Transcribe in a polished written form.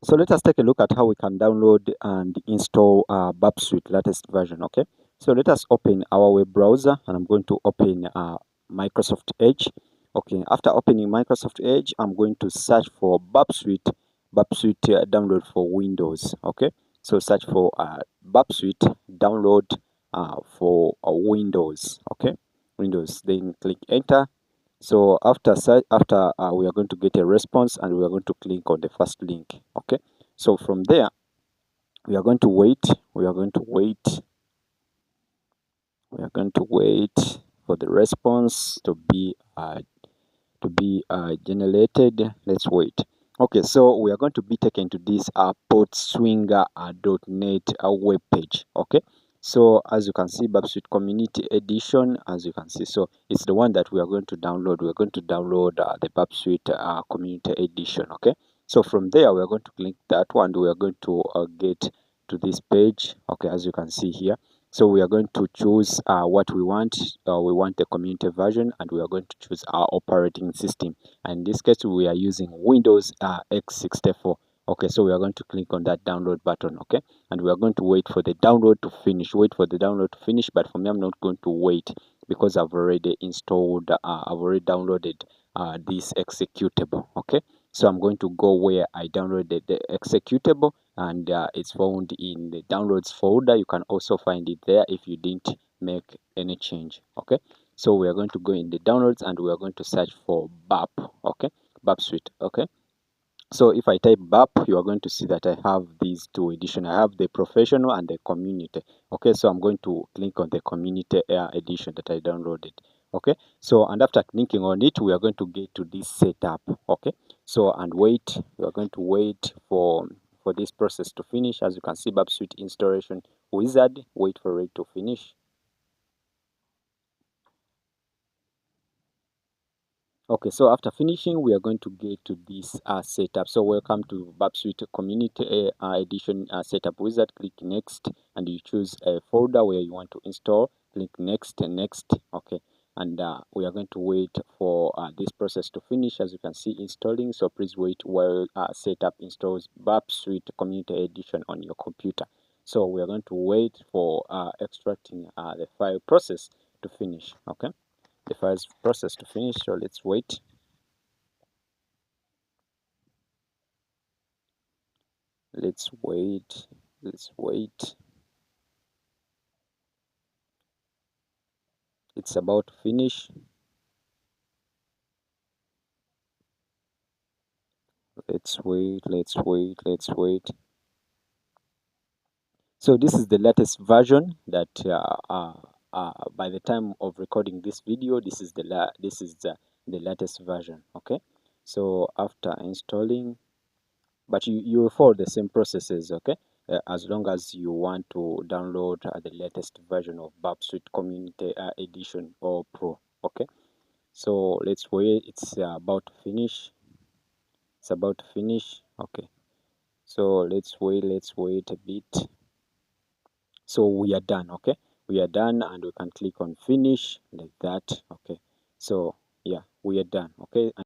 So let us take a look at how we can download and install Burpsuite latest version. Okay, so let us open our web browser, and I'm going to open Microsoft Edge. Okay, after opening Microsoft Edge, I'm going to search for Burpsuite download for Windows. Okay, so search for Burpsuite download for Windows. Okay, Windows. Then click enter. So after we are going to get a response, and we are going to click on the first link. Okay, so from there we are going to wait for the response to be generated. Let's wait. Okay, so we are going to be taken to this portswinger.net web page. Okay, so as you can see, Burpsuite Community Edition, as you can see, so it's the one that we are going to download. We are going to download the Burpsuite Community Edition. Okay, so from there we are going to click that one. We are going to get to this page. Okay, as you can see here. So we are going to choose what we want. We want the community version, and we are going to choose our operating system. And in this case, we are using Windows x64. Okay, so we are going to click on that download button. Okay, and we are going to wait for the download to finish. Wait for the download to finish. But for me, I'm not going to wait because I've already installed. I've already downloaded this executable. Okay, so I'm going to go where I downloaded the executable, and it's found in the downloads folder. You can also find it there if you didn't make any change. Okay, so we are going to go in the downloads, and we are going to search for Burp. Okay, Burpsuite. Okay, so if I type Burp, you are going to see that I have these two editions. I have the professional and the community. Okay, so I'm going to click on the community edition that I downloaded. Okay, so and after clicking on it, we are going to get to this setup. Okay, so and wait, we are going to wait for this process to finish. As you can see, Burpsuite installation wizard, wait for it to finish. Okay, so after finishing, we are going to get to this setup. So welcome to Burpsuite Community Edition Setup Wizard. Click next, and you choose a folder where you want to install. Click next and next. Okay, and we are going to wait for this process to finish. As you can see, installing. So please wait while setup installs Burpsuite Community Edition on your computer. So we are going to wait for extracting the file process to finish. Okay, the files process to finish, so let's wait. Let's wait. It's about to finish. Let's wait. So this is the latest version that by the time of recording this video, this is the latest version. Okay, so after installing, but you will follow the same processes. Okay, as long as you want to download the latest version of Burpsuite Community Edition or Pro. Okay, so let's wait. It's about to finish. Okay, so let's wait a bit. So we are done. Okay, we are done, and we can click on finish like that. Okay, so yeah, we are done. Okay.